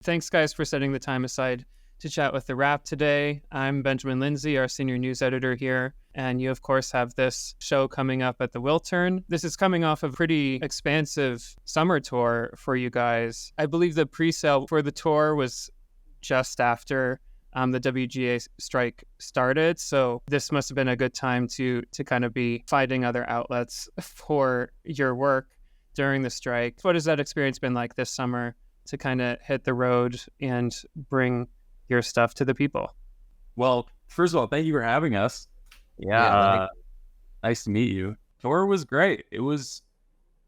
Thanks, guys, for setting the time aside to chat with TheWrap today. I'm Benjamin Lindsay, our senior news editor here, and you, of course, have this show coming up at the Wiltern. This is coming off a pretty expansive summer tour for you guys. I believe the pre-sale for the tour was just after the WGA strike started, so this must have been a good time to kind of be finding other outlets for your work during the strike. What has that experience been like this summer to kind of hit the road and bring your stuff to the people? Well, first of all, thank you for having us. Yeah. Nice to meet you. Tour was great.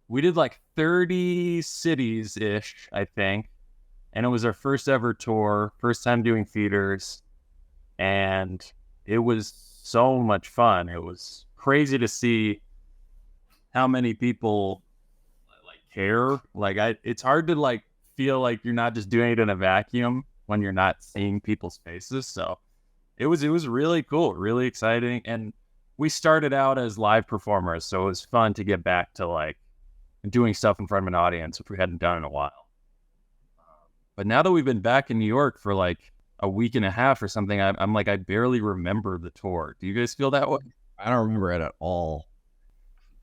We did like 30 cities-ish, I think. And it was our first ever tour, first time doing theaters. And it was so much fun. It was crazy to see how many people care. It's hard to feel like you're not just doing it in a vacuum when you're not seeing people's faces. So it was really cool, really exciting. And we started out as live performers, so it was fun to get back to doing stuff in front of an audience, which we hadn't done in a while. But now that we've been back in New York for a week and a half or something, I'm I barely remember the tour. Do you guys feel that way? I don't remember it at all.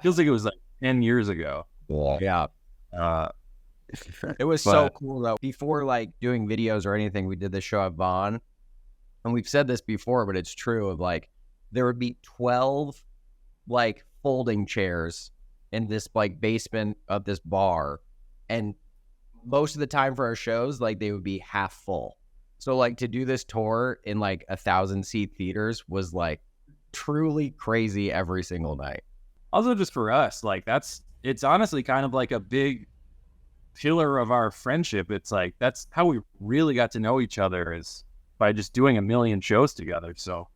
Feels like it was 10 years ago. Yeah. It was so cool though. Before doing videos or anything, we did the show at Vaughn, and we've said this before, but it's true. Of there would be 12 folding chairs in this basement of this bar, and most of the time for our shows, they would be half full. So to do this tour in 1,000-seat theaters was truly crazy every single night. Also, just for us, it's honestly kind of a big pillar of our friendship. It's that's how we really got to know each other, is by just doing a million shows together. So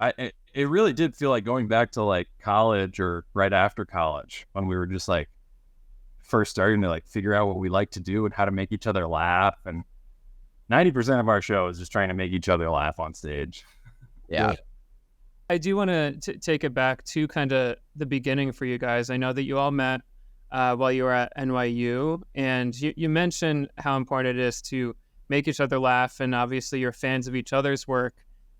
it really did feel like going back to college or right after college, when we were just first starting to figure out what we like to do and how to make each other laugh. And 90% of our show is just trying to make each other laugh on stage. Yeah. I do want to take it back to kind of the beginning for you guys. I know that you all met while you were at NYU, and you mentioned how important it is to make each other laugh, and obviously you're fans of each other's work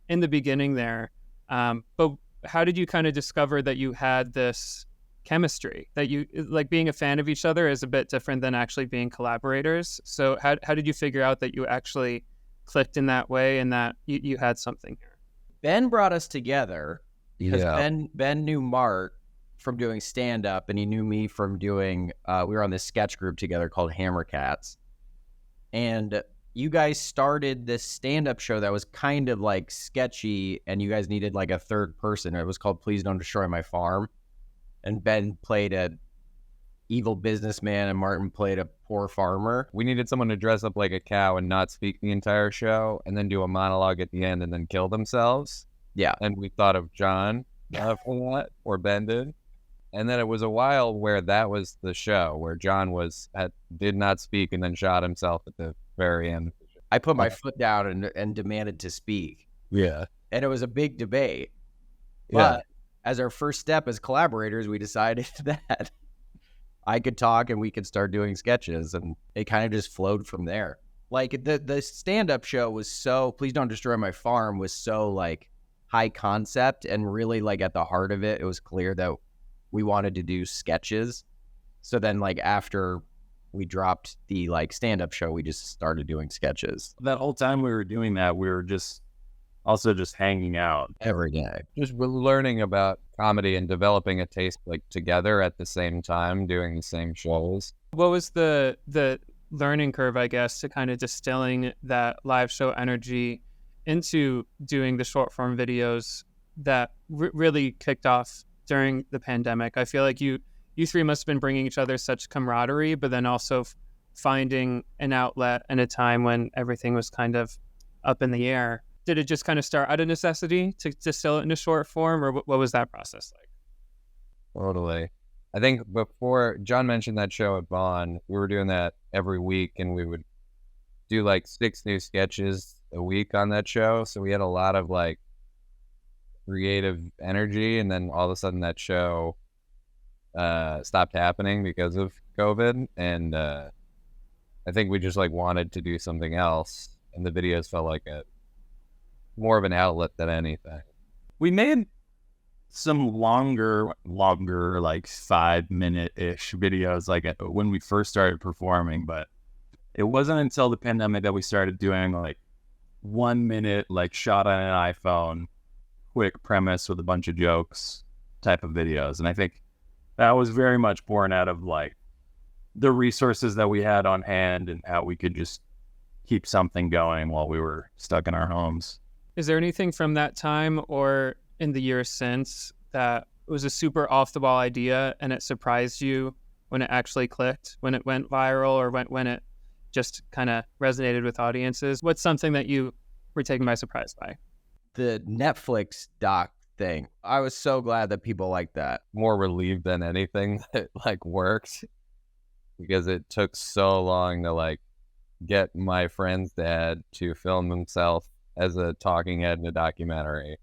in the beginning there. But how did you kind of discover that you had this chemistry, that you being a fan of each other is a bit different than actually being collaborators? So how did you figure out that you actually clicked in that way and that you had something here? Ben brought us together because Ben knew Mark from doing stand-up, and he knew me from doing, we were on this sketch group together called Hammer Cats. And you guys started this stand-up show that was kind of sketchy, and you guys needed a third person. It was called Please Don't Destroy My Farm. And Ben played a evil businessman, and Martin played a poor farmer. We needed someone to dress up like a cow and not speak the entire show, and then do a monologue at the end and then kill themselves. Yeah. And we thought of John for that, or Ben did. And then it was a while where that was the show, where John did not speak and then shot himself at the very end. I put my foot down and demanded to speak. Yeah. And it was a big debate. Yeah. But as our first step as collaborators, we decided that I could talk and we could start doing sketches, and it kind of just flowed from there. The stand-up show was so, Please Don't Destroy My Farm was so high concept, and really at the heart of it, it was clear that we wanted to do sketches. So then after we dropped the stand-up show, we just started doing sketches. That whole time we were doing that, we were just hanging out every day. Just learning about comedy and developing a taste together at the same time, doing the same shows. What was the learning curve, I guess, to kind of distilling that live show energy into doing the short form videos that really kicked off during the pandemic? I feel like you three must have been bringing each other such camaraderie, but then also finding an outlet in a time when everything was kind of up in the air. Did it just kind of start out of necessity to distill it into short form, or what was that process like? Totally. I think before John mentioned that show at Vaughn, we were doing that every week, and we would do 6 new sketches a week on that show. So we had a lot of creative energy, and then all of a sudden that show stopped happening because of COVID, and I think we just like wanted to do something else, and the videos felt like more of an outlet than anything. We made some longer, like 5-minute-ish videos, like when we first started performing, but it wasn't until the pandemic that we started doing like 1 minute, like shot on an iPhone, quick premise with a bunch of jokes type of videos. And I think that was very much born out of like the resources that we had on hand and how we could just keep something going while we were stuck in our homes. Is there anything from that time or in the years since that was a super off the wall idea and it surprised you when it actually clicked, when it went viral, or when it just kind of resonated with audiences? What's something that you were taken by surprise by? The Netflix doc thing. I was so glad that people liked that. More relieved than anything that it like worked, because it took so long to like get my friend's dad to film himself as a talking head in a documentary,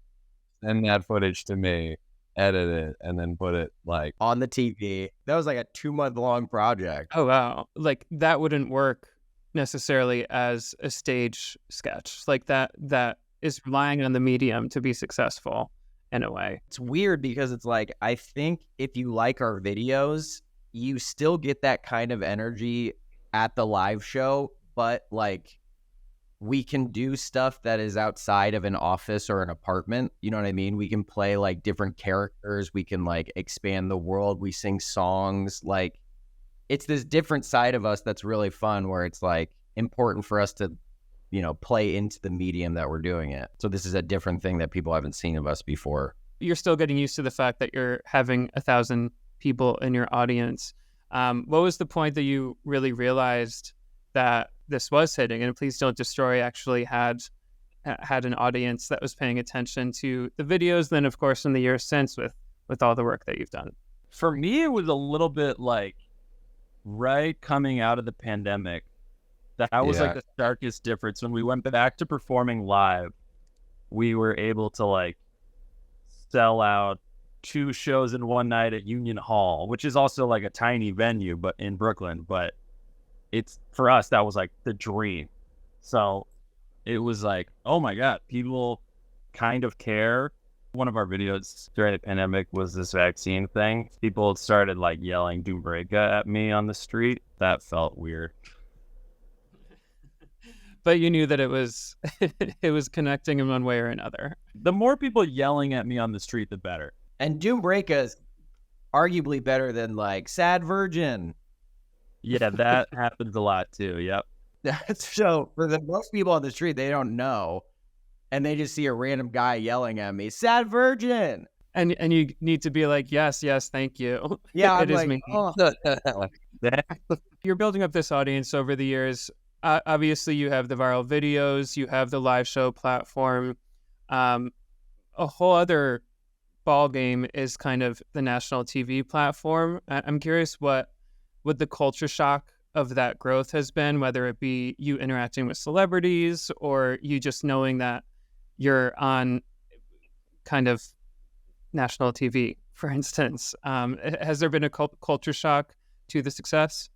send that footage to me, edit it, and then put it like on the TV. That was like a 2-month-long project. Oh, wow. Like that wouldn't work necessarily as a stage sketch. Like that is relying on the medium to be successful in a way. It's weird because it's like, I think if you like our videos, you still get that kind of energy at the live show, but like we can do stuff that is outside of an office or an apartment. You know what I mean? We can play like different characters. We can like expand the world. We sing songs. Like it's this different side of us that's really fun, where it's like important for us to, you know, play into the medium that we're doing it. So this is a different thing that people haven't seen of us before. You're still getting used to the fact that you're having 1,000 people in your audience. What was the point that you really realized that this was hitting, and Please Don't Destroy actually had an audience that was paying attention to the videos? Then, of course, in the years since with all the work that you've done. For me, it was a little bit like right coming out of the pandemic. That was like the starkest difference. When we went back to performing live, we were able to like sell out 2 shows in one night at Union Hall, which is also like a tiny venue, but in Brooklyn. But it's, for us, that was like the dream. So it was like, oh my God, people kind of care. One of our videos during the pandemic was this vaccine thing. People started like yelling "Doom Breaka" at me on the street. That felt weird. But you knew that it was it was connecting in one way or another. The more people yelling at me on the street, the better. And Doom Breaka is arguably better than like Sad Virgin. Yeah, that happens a lot too. Yep. So for the most people on the street, they don't know, and they just see a random guy yelling at me, "Sad Virgin," and you need to be like, yes, thank you. Yeah, it is like, me. oh. You're building up this audience over the years. Obviously, you have the viral videos, you have the live show platform. A whole other ball game is kind of the national TV platform. I'm curious what the culture shock of that growth has been, whether it be you interacting with celebrities or you just knowing that you're on kind of national TV, for instance. Has there been a culture shock to the success?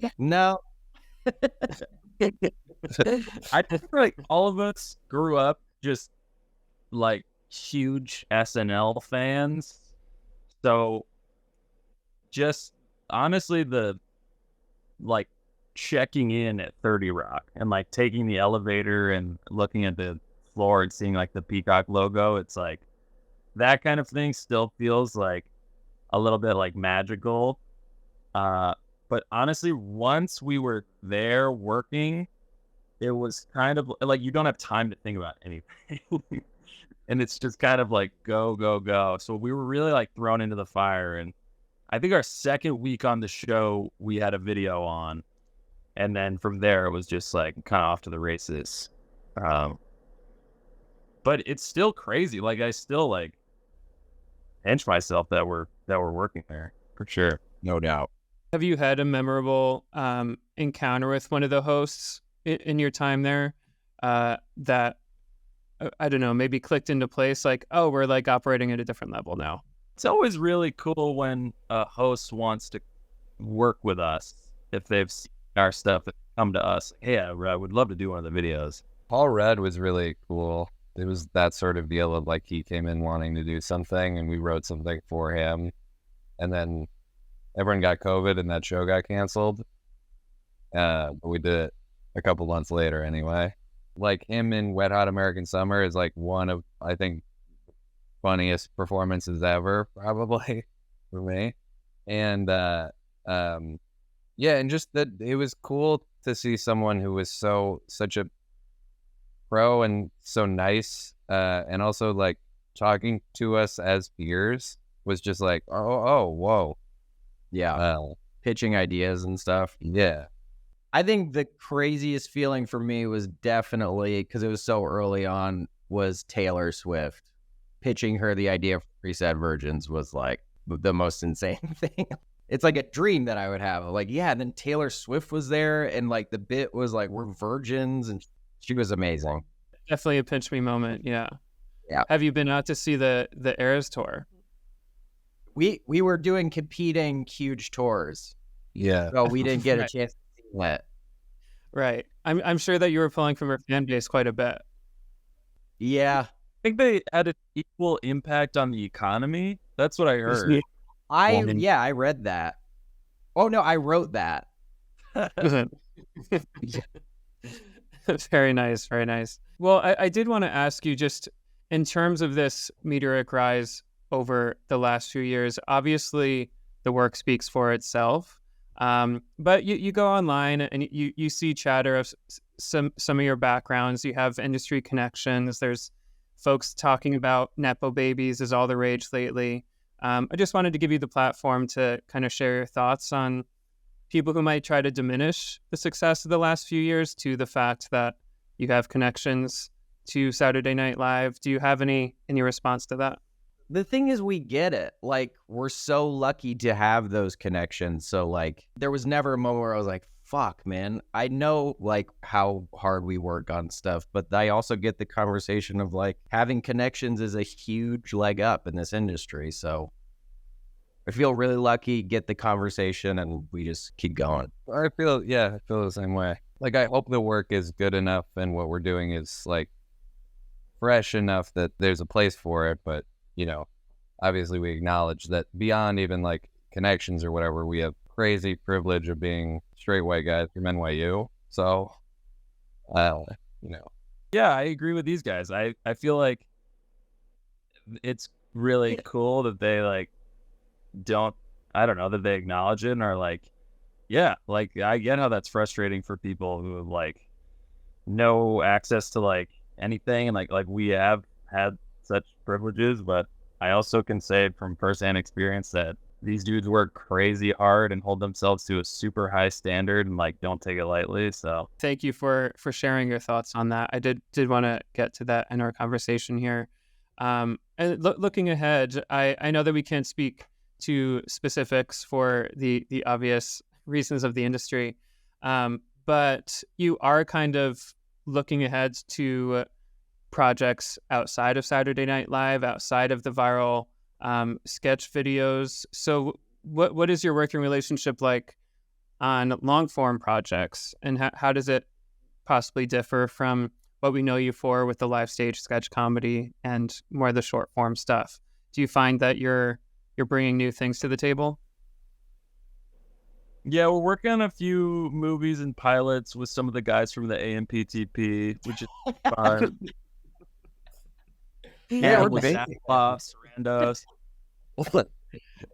Yeah. No. I think like all of us grew up just like huge SNL fans. So just honestly, the like checking in at 30 Rock and like taking the elevator and looking at the floor and seeing like the Peacock logo, it's like that kind of thing still feels like a little bit like magical. But honestly, once we were there working, it was kind of like you don't have time to think about anything. And it's just kind of like go, go, go. So we were really like thrown into the fire. And I think our second week on the show, we had a video on. And then from there, it was just like kind of off to the races. But it's still crazy. Like I still like pinch myself that we're working there for sure. No doubt. Have you had a memorable encounter with one of the hosts in your time there that, I don't know, maybe clicked into place like, oh, we're like operating at a different level now? It's always really cool when a host wants to work with us if they've seen our stuff that come to us. Hey, I would love to do one of the videos. Paul Rudd was really cool. It was that sort of deal of like he came in wanting to do something and we wrote something for him. And then everyone got COVID and that show got canceled. But we did it a couple months later anyway. Like him in Wet Hot American Summer is like one of, I think, funniest performances ever, probably for me. And yeah, and just that it was cool to see someone who was such a pro and so nice, and also like talking to us as peers was just like, whoa. Yeah. Pitching ideas and stuff. Yeah. I think the craziest feeling for me was definitely, because it was so early on, was Taylor Swift. Pitching her the idea for Preset Virgins was like the most insane thing. It's like a dream that I would have. Like, yeah, and then Taylor Swift was there, and like the bit was like, we're virgins, and she was amazing. Definitely a pinch me moment. Yeah. Yeah. Have you been out to see the Eras tour? We were doing competing huge tours. Yeah. So we didn't get a Right. chance to see that. Right. I'm sure that you were pulling from her fan base quite a bit. Yeah. I think they had an equal impact on the economy. That's what I heard. I read that. Oh no, I wrote that. Very nice, very nice. Well, I did want to ask you, just in terms of this meteoric rise over the last few years, obviously the work speaks for itself. But you go online and you see chatter of some of your backgrounds. You have industry connections. There's folks talking about Nepo babies is all the rage lately. I just wanted to give you the platform to kind of share your thoughts on people who might try to diminish the success of the last few years to the fact that you have connections to Saturday Night Live. Do you have any response to that? The thing is, we get it. Like, we're so lucky to have those connections. So, like, there was never a moment where I was like, fuck, man. I know, like, how hard we work on stuff, but I also get the conversation of, like, having connections is a huge leg up in this industry. So I feel really lucky, get the conversation, and we just keep going. I feel the same way. Like, I hope the work is good enough and what we're doing is like fresh enough that there's a place for it. But, you know, obviously we acknowledge that beyond even like connections or whatever, we have crazy privilege of being straight white guys from NYU. So, you know. Yeah, I agree with these guys. I feel like it's really cool that they like that they acknowledge it and are like, yeah, like I get how that's frustrating for people who have like no access to like anything, and like we have had such privileges, but I also can say from firsthand experience that these dudes work crazy hard and hold themselves to a super high standard and like don't take it lightly. So Thank you for sharing your thoughts on that. I did want to get to that in our conversation here. And looking ahead, I know that we can't speak to specifics for the obvious reasons of the industry, but you are kind of looking ahead to projects outside of Saturday Night Live, outside of the viral sketch videos. So what is your working relationship like on long form projects, and how does it possibly differ from what we know you for with the live stage sketch comedy and more of the short form stuff? Do you find that you're bringing new things to the table? yeah, we're working on a few movies and pilots with some of the guys from the AMPTP, which is fun. Yeah, we're with big. Saplops, Sarandos.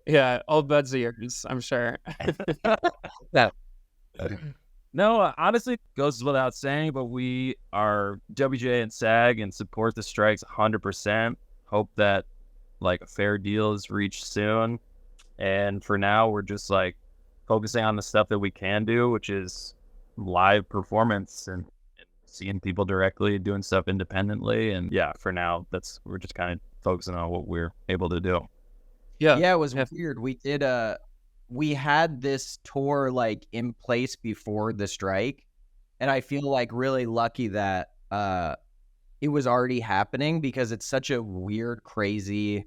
Yeah, old buds of yours, I'm sure. No, honestly, it goes without saying, but we are WJ and SAG and support the strikes 100%. Hope that like a fair deal is reached soon. And for now, we're just like focusing on the stuff that we can do, which is live performance and seeing people directly, doing stuff independently. And yeah, for now, we're just kind of focusing on what we're able to do. Yeah, it was weird. We had this tour like in place before the strike, and I feel like really lucky that it was already happening, because it's such a weird, crazy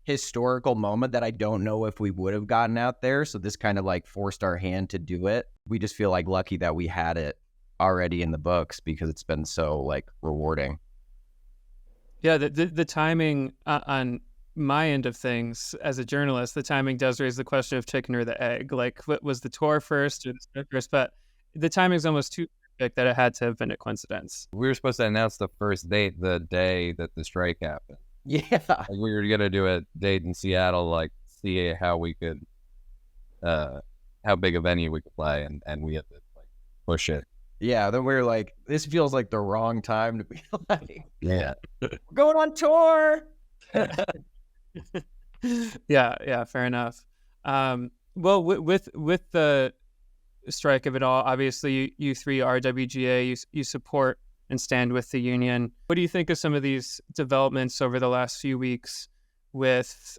historical moment that I don't know if we would have gotten out there. So this kind of like forced our hand to do it. We just feel like lucky that we had it already in the books because it's been so like rewarding. Yeah, the timing on my end of things as a journalist, the timing does raise the question of chicken or the egg. Like, what was the tour first or the strike first? But the timing's almost too perfect that it had to have been a coincidence. We were supposed to announce the first date the day that the strike happened. Yeah. Like, we were gonna do a date in Seattle, like see how we could, how big a venue we could play, and we had to like push it. Yeah. Then we were like, this feels like the wrong time to be like, Yeah. we're going on tour. Yeah, fair enough. Well, with the strike of it all, obviously you three are WGA, you support and stand with the union. What do you think of some of these developments over the last few weeks with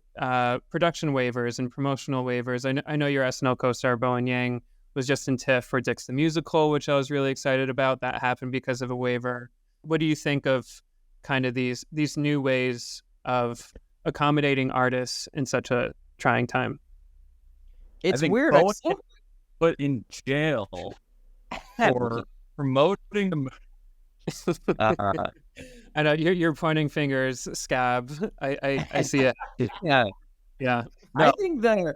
production waivers and promotional waivers? I know your SNL co-star Bowen Yang was just in TIFF for Dick's the Musical, which I was really excited about. That happened because of a waiver. What do you think of kind of these new ways of accommodating artists in such a trying time? It's weird. Bowen was put in jail for promoting the. I know you're pointing fingers, Scab. I see it. Yeah. Yeah. I think the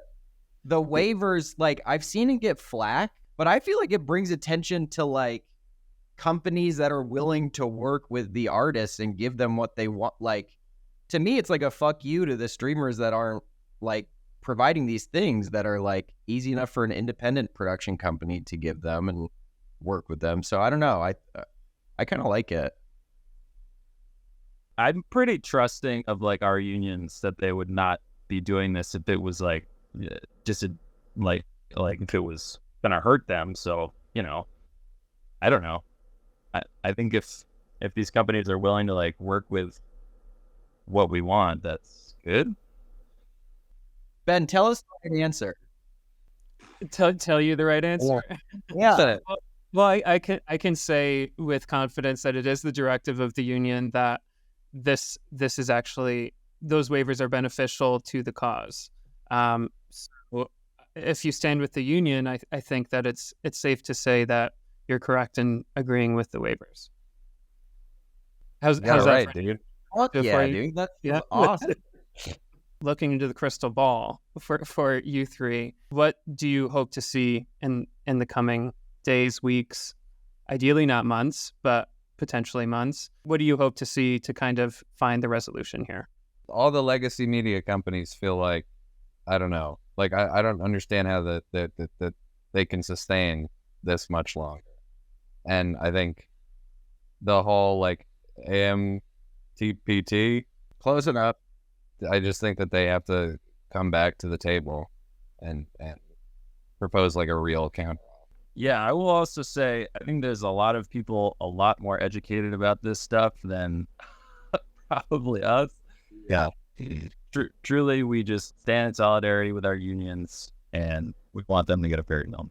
waivers, like I've seen it get flack, but I feel like it brings attention to like companies that are willing to work with the artists and give them what they want. Like, to me, it's like a fuck you to the streamers that aren't like providing these things that are like easy enough for an independent production company to give them and work with them. So I don't know. I kind of like it. I'm pretty trusting of like our unions that they would not be doing this if it was like just like if it was gonna hurt them. So I don't know. I think if these companies are willing to like work with what we want, that's good. Ben, tell us the right answer. Tell you the right answer. Yeah. Well, I can say with confidence that it is the directive of the union that this is actually, those waivers are beneficial to the cause. So if you stand with the union, I think that it's safe to say that you're correct in agreeing with the waivers. How's that right, dude? Yeah, dude. That's awesome. Looking into the crystal ball for you three, what do you hope to see in the coming days, weeks, ideally not months, but potentially months? What do you hope to see to kind of find the resolution here? All the legacy media companies feel like, I don't know, like I don't understand how that they can sustain this much longer. And I think the whole like AMTPT, Close enough. I just think that they have to come back to the table and propose like a real counter. Yeah, I will also say I think there's a lot of people a lot more educated about this stuff than probably us. Yeah. Truly, we just stand in solidarity with our unions, and we want them to get a fair deal.